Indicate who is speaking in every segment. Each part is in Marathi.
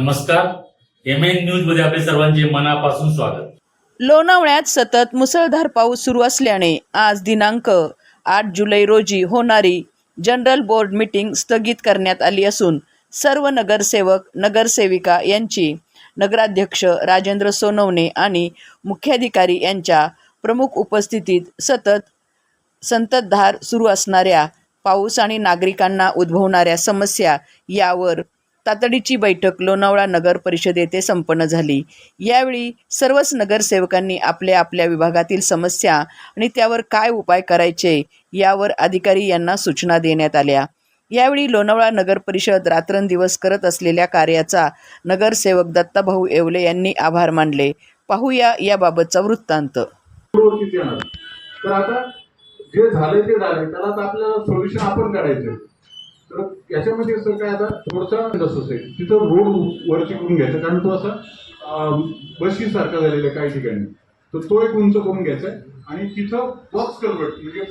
Speaker 1: नमस्कार, MN न्यूज मध्ये आपले सर्वांचे मनापासून स्वागत।
Speaker 2: लोणावळ्यात सतत मुसळधार पाऊस सुरू असल्याने आज दिनांक 8 जुलै रोजी होणारी जनरल बोर्ड मीटिंग स्थगित करण्यात आली असून सर्व नगरसेवक नगरसेविका यांची नगराध्यक्ष राजेंद्र सोनवणे आणि मुख्याधिकारी यांच्या प्रमुख उपस्थितीत संततधार सुरू असणाऱ्या पाऊस आणि नागरिकांना उद्भवणाऱ्या समस्या यावर तातडीची बैठक लोणावळा नगर परिषद येथे संपन्न झाली। यावेळी सर्वच नगरसेवकांनी आपल्या आपल्या विभागातील समस्या आणि त्यावर काय उपाय करायचे यावर अधिकारी यांना सूचना देण्यात आल्या। यावेळी लोणावळा नगर परिषद रात्रंदिवस करत असलेल्या कार्याचा नगरसेवक दत्ताभाऊ येवले यांनी आभार मानले। पाहूया याबाबतचा वृत्तांत।
Speaker 3: तर आता जे झाले ते झाले, त्याला आपल्याला सोल्युशन आपण काढायचं। तर याच्यामध्ये असं काय, आता थोडंसं जसं असेल तिथं रोड वरती करून घ्यायचा, कारण तो असा बशी सारखा झालेला काही ठिकाणी, तर तो एक उंच करून घ्यायचा आणि तिथं बॉक्स कन्वर्ट म्हणजे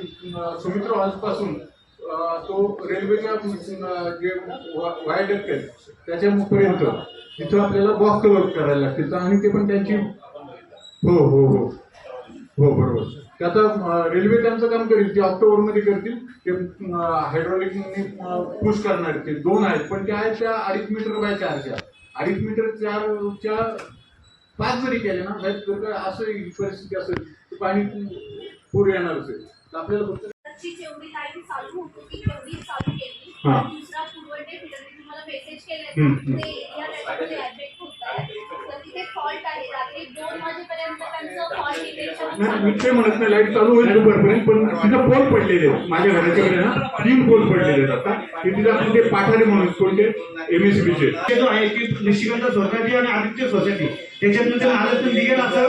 Speaker 3: सुमित्रा हॉल्स पासून तो रेल्वेच्या जे वायडक्ट आहे त्याच्यापर्यंत तिथं आपल्याला बॉक्स कन्वर्ट करायला लागतील आणि ते पण त्यांची हो हो हो हो बरोबर। ते आता रेल्वे त्यांचं काम करेल, ते ऑक्टोबरमध्ये करतील, ते हायड्रॉलिक पुश करणार, ते 2 आहेत पण त्या आहेत त्या 2.5 मीटर बाय 4च्या 2.5 मीटर 4च्या 5 जरी केले ना, जर असं परिस्थिती असेल तर पाणी पूर येणार असेल तर आपल्याला फक्त मी ते म्हणत नाही लाईट चालू होईल दुपारपर्यंत, पण तिथं पोल पडलेले आहेत माझ्या घराच्याकडे ना, 3 पोल पडलेले आहेत आता, की तिथं आपण ते पाठारे म्हणून कोणते MSBचे जो आहे की निशिगंध सोसायटी आणि आदित्य सोसायटी त्याच्यातून ते नाल्यातून निघेल असं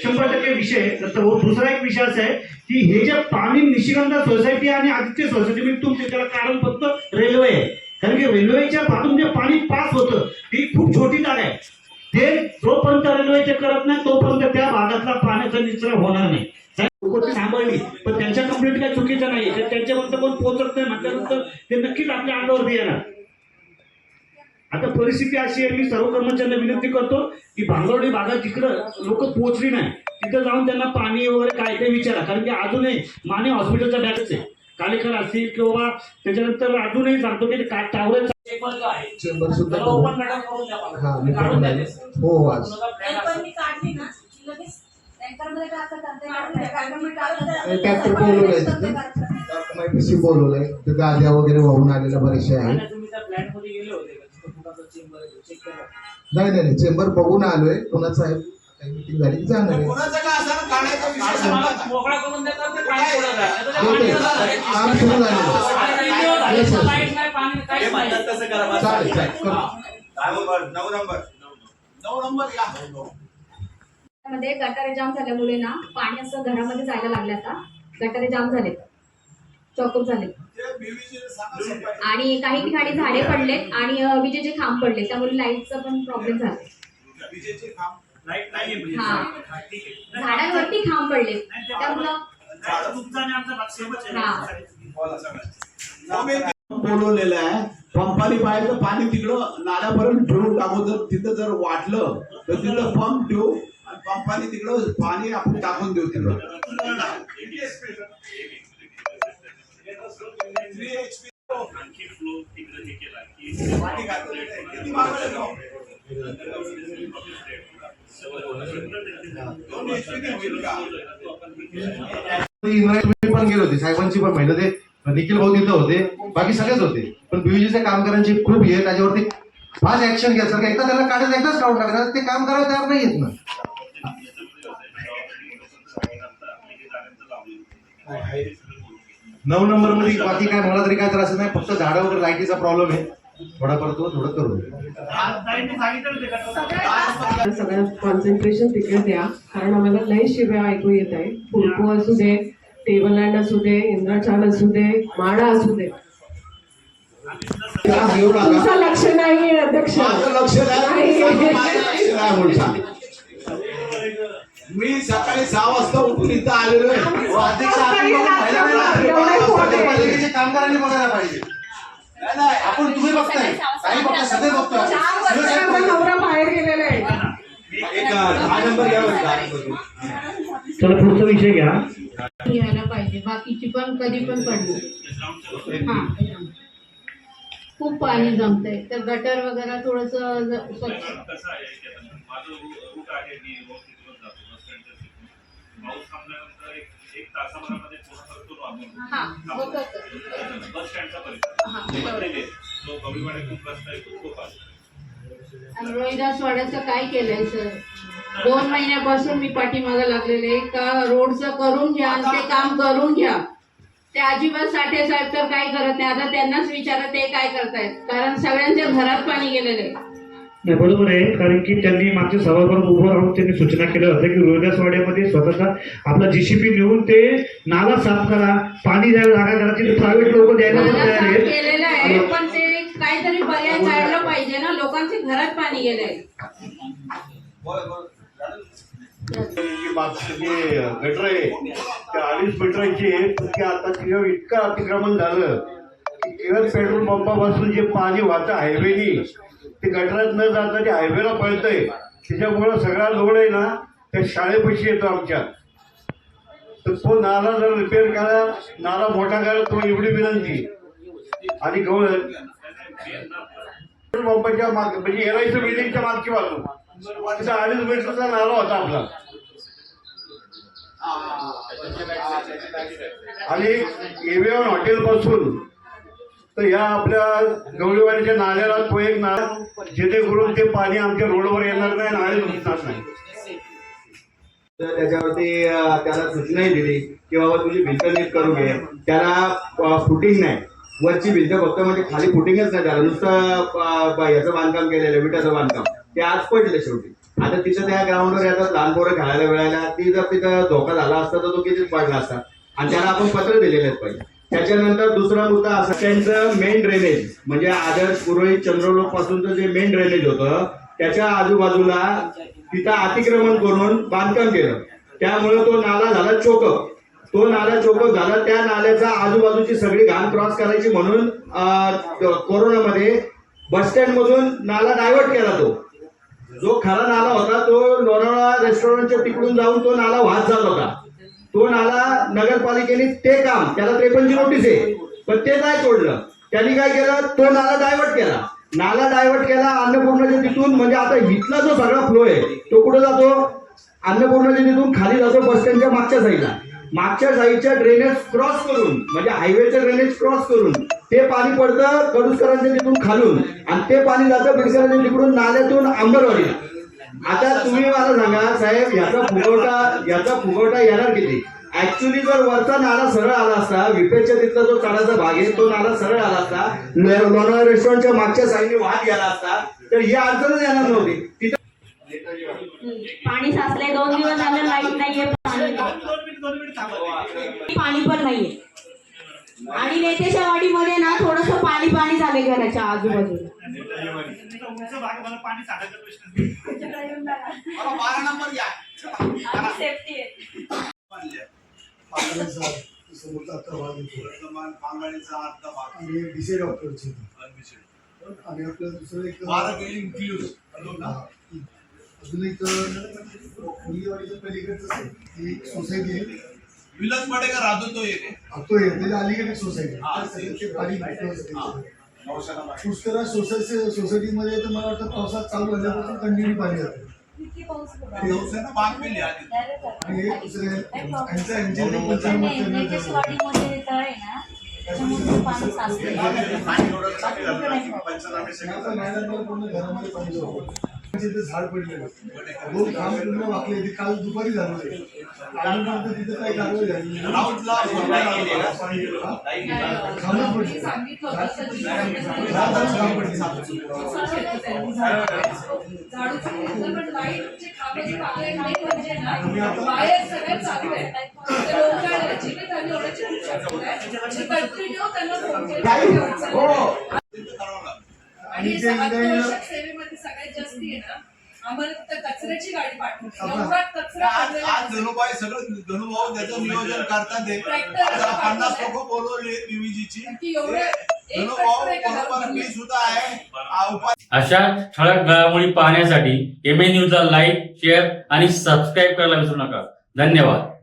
Speaker 3: 100% विषय आहे। तर दुसरा एक विषय असा आहे की हे जे पाणी निशिगंध सोसायटी आणि आदित्य सोसायटी म्हणजे तुमचे त्याला कारण फक्त रेल्वे आहे, कारण की रेल्वेच्या बाजून जे पाणी पास होतं ती खूप छोटी जागा आहे, ते जोपर्यंत रेल्वे ते करत नाही तोपर्यंत त्या भागातला पाण्याचा निचरा होणार नाही। सांभाळली पण त्यांच्या कंप्लेंट काही चुकीचं नाही, तर त्यांच्यापर्यंत कोण पोहोचत नाही म्हटल्यानंतर ते नक्कीच आपल्या अंगावरती येणार। आता परिस्थिती अशी आहे, मी सर्व कर्मचाऱ्यांना विनंती करतो की भांगरवाडी भागात जिकडं लोक पोहोचली नाही तिथं जाऊन त्यांना पाणी वगैरे काय ते विचारा, कारण की अजूनही माने हॉस्पिटलचा बॅगच आहे, कालेकर असतील किंवा त्याच्यानंतर अजूनही सांगतो की टावर
Speaker 4: चेंबर सुद्धा हो आज ट्रॅक्टर बोलवलंय, तिथे बोलवलंय, गाद्या वगैरे वाहून आलेल्या बरेचशा आहेत। नाही नाही चेंबर बघून आलोय, कोणाचं आहे मीटिंग झाली की जाणार आहे, काम सुरू
Speaker 5: मध्ये गटारे जाम झाल्यामुळे ना पाणी असं घरामध्ये जायला लागले, आता गटारे जाम झाले, चॉकअप झाले आणि काही ठिकाणी झाडे पडलेत आणि विजेचे खांब पडले, त्यामुळे लाईटचा पण प्रॉब्लेम झाला। झाडांवरती खांब पडले त्यामुळं
Speaker 6: बोलवलेलं आहे, पंपानी बाहेरचं पाणी तिकडं नाल्यापर्यंत ठेवून टाकू, जर तिथं जर वाटलं तर तिथं पंप ठेवू आणि पंपानी तिकडं पाणी आपण टाकून देऊ तिकडं।
Speaker 4: पण गेले होते, साहेबांची पण महिला ते निखिल भाऊ तिथं होते, बाकी सगळेच होते, पण बीयूजीच्या कामगारांची खूप हे त्याच्यावरती फास्ट ऍक्शन घ्यायचं, एकदा त्याला काढायचं एकदाच काढून टाकायचं, ते काम करायला तयार नाही येत ना। 9 नंबर मध्ये बाकी काय मला तरी काय त्रास नाही, फक्त झाडं वगैरे लाईटीचा प्रॉब्लेम आहे, थोडा करतो थोडं करू।
Speaker 7: सगळं कॉन्सन्ट्रेशन तिकडे द्या, कारण आम्हाला लय शिव्या ऐकू येत आहे, फुलपू असू दे, टेबल लँड असू दे, इंद्राचाल असू दे, माडा असू दे, तुमचं लक्ष नाही अध्यक्ष,
Speaker 6: लक्ष नाही। मी सकाळी 6 वाजता उठून इथं आलेलो आहे,
Speaker 4: कामगारांनी बघायला पाहिजे। आपण तुम्ही बघताय काही बघताय सगळे बघतोय आपण.
Speaker 7: 4 वर्षाचा माझा नवरा बाहेर गेलेला आहे.
Speaker 4: एक 10 नंबर घ्या बरं, 10 नंबर.
Speaker 3: चला पुढचा विषय घ्या.
Speaker 8: घ्यायला पाहिजे, बाकीची पण कधी पण पडली. हा, खूप पाणी जमतंय तर गटर वगैरे थोडस स्वच्छ.
Speaker 1: कसं आहे की आता माझं रूट आहे, मी वॉकिंग करून जातो बस स्टँडच्या तिथून. पाऊस थांबल्यानंतर एक तासाभरामध्ये पूर्ण करतो ना आपण.
Speaker 8: हा, होतं.
Speaker 1: बस स्टँडचा परिसर
Speaker 8: हा,
Speaker 1: मध्ये जो गवळीवाड्यातून रस्ता आहे तो खूप आहे.
Speaker 8: आणि रोहिदास वाड्याचं काय केलंय सर? 2 महिन्यापासून मी पाठीमागे लागलेले का रोडचं करून घ्या आणि ते काम करून घ्या. ते अजिबात साठे साहेब तर काय करत नाही. आता त्यांनाच विचारा ते काय करतायत, कारण सगळ्यांच्या घरात पाणी गेलेलं आहे.
Speaker 3: नाही बरोबर आहे, कारण की त्यांनी मागच्या सभागृहात उभं राहून त्यांनी सूचना केलं होतं की रोहिदासवाड्यामध्ये स्वतःचा आपला JCB नेऊन ते नाला साफ करा, पाणी द्यायला जागा करा. तिथे प्रायव्हेट लोक द्यायला पण
Speaker 8: नाला
Speaker 3: तयार
Speaker 8: साफ
Speaker 3: आहेत.
Speaker 8: केलेलं आहे, पण ते काहीतरी पर्याय काढला पाहिजे ना. लोकांच्या घरात पाणी गेलंय.
Speaker 9: जी मागचं जे गटर आहे त्या 2.5 मीटरची ते आता तिथं इतकं अतिक्रमण झालं की केवळ पेट्रोल पंपापासून जे पाणी वाहतं हायवेनी ते गटरात न जाता ते हायवेला पळतंय. त्याच्यामुळं सगळा लोड आहे ना त्या शाळेपाशी येतो आमच्या. तर तो नाला जर रिपेअर करा, नाला मोठा करा, तो एवढी विनंती. आणि पेट्रोल पंपाच्या माग म्हणजे LIC बिल्डिंगच्या मागची बाजू तिथं 2.5 मीटरचा नाला होता आपला. आणि एव्हियन हॉटेल पासून तर या आपल्या गवळीवाडीच्या नाल्याला तो एक नाला जेणेकरून ते पाणी आमच्या रोडवर येणार नाही, नाळे नुकसान नाही.
Speaker 10: तर त्याच्यावरती त्याला सूचनाही दिली की बाबा तुझी भिंत नीट करून घे. त्याला फुटिंग नाही, वरची भिंत फक्त म्हणजे खाली फुटिंगच नाही, त्याला नुसतं याचं बांधकाम केलेलं विटाचं बांधकाम ते आज पडलं शेवटी. आता तिथं त्या ग्राउंडवर येतात लहान पोरं खेळायला वेळायला, ती जर तिथं धोका झाला असता तर तो कितीच पडला असता. आणि त्याला आपण पत्र दिलेले आहेत पाहिजे. त्याच्यानंतर दुसरा मुद्दा असा त्यांचं मेन ड्रेनेज म्हणजे आदर्श पुरोहित चंद्रलोक पासूनचं जे मेन ड्रेनेज होतं त्याच्या आजूबाजूला तिथं अतिक्रमण करून बांधकाम केलं. त्यामुळे तो नाला झाला चोकअप. तो नाला चोकअप झाला, त्या नाल्याचा आजूबाजूची सगळी घाण क्रॉस करायची म्हणून कोरोनामध्ये बस स्टँड मधून नाला डायव्हर्ट केला. तो जो खरा नाला होता तो लोणावळा रेस्टॉरंटच्या तिकडून जाऊन तो नाला वाहत जात होता. तो नाला नगरपालिकेने ते काम त्याला 53 नोटीस आहे पण ते नाही तोडलं. त्यांनी काय केलं, तो नाला डायव्हर्ट केला. नाला डायव्हर्ट केला अन्नपूर्णाच्या तिथून. म्हणजे आता इथला जो सगळा फ्लो आहे तो कुठे जातो, अन्नपूर्णाच्या तिथून खाली जातो बस स्टँडच्या मागच्या साईडला. मागच्या साईडच्या ड्रेनेज क्रॉस करून म्हणजे हायवेचं ड्रेनेज क्रॉस करून ते पाणी पडतं कडुसकरांच्या तिथून खालून आणि ते पाणी जातं बिडकरांच्या तिकडून नाल्यातून आंबरवाडीला. आता तुम्ही मला सांगा साहेब, याचा फुगवटा येणार किती? ऍक्च्युली जर वरचा नाला सरळ आला असता, विपेच्या तिथला जो चढाचा भाग आहे तो नाला सरळ आला असता, लोणावळा रेस्टॉरंटच्या मागच्या साईडने वाहत गेला असता तर ही अडचणच येणार नव्हती. तिथं
Speaker 5: पाणी साचलंय, 2 दिवस झाले लाईट नाहीये, पाणी पण नाहीये. आणि नेतेच्या वाडीमध्ये ना थोडस पाणी झाले घराच्या आजूबाजूला.
Speaker 6: 12 नंबर घ्या.
Speaker 4: डीसी डॉक्टरची आणि आपलं दुसरं एक अजून एक मुलीवाडीच्या पलीकडचं एक सोसायटी आहे
Speaker 6: विलास पाटेकर राहतो तो येते.
Speaker 4: तो त्याच्या अलीकडे एक सोसायटी पुष्करा सोसायटीमध्ये तर मला वाटतं पावसात चालू झाल्यापासून कंटिन्यू पाणी जातं.
Speaker 6: बातमी लिहा.
Speaker 4: आणि हे दुसरे यांच्या इंजिनिअरिंग पूर्ण घरामध्ये पाणी जातं. झाड पडलेलं 2 काम पूर्ण वाकले. काल दुपारी झालं तिथं काही कारवाई झाली
Speaker 7: आणि सेवेमध्ये सगळ्यात जास्ती आहे ना
Speaker 11: आम्हाला फक्त कचऱ्याची गाडी पाठवली. एवढा कचरा पडलेला आहे.
Speaker 6: धनुभाई सगळं धनुभाऊ त्याचं नियोजन करतात ते.
Speaker 11: ट्रॅक्टर
Speaker 6: 50 लोक बोलवले बीव्हीजीची.
Speaker 11: की एवढे एक
Speaker 6: धनुभाऊ
Speaker 11: ट्रॅक्टर एका
Speaker 6: बरोबर
Speaker 11: घरात
Speaker 6: मी
Speaker 11: बसले.
Speaker 6: सुद्धा आहे.
Speaker 12: अशा ठळक घडामोडी पाहण्यासाठी MA न्यूजला लाईक, शेअर आणि सबस्क्राईब करायला विसरू नका. धन्यवाद.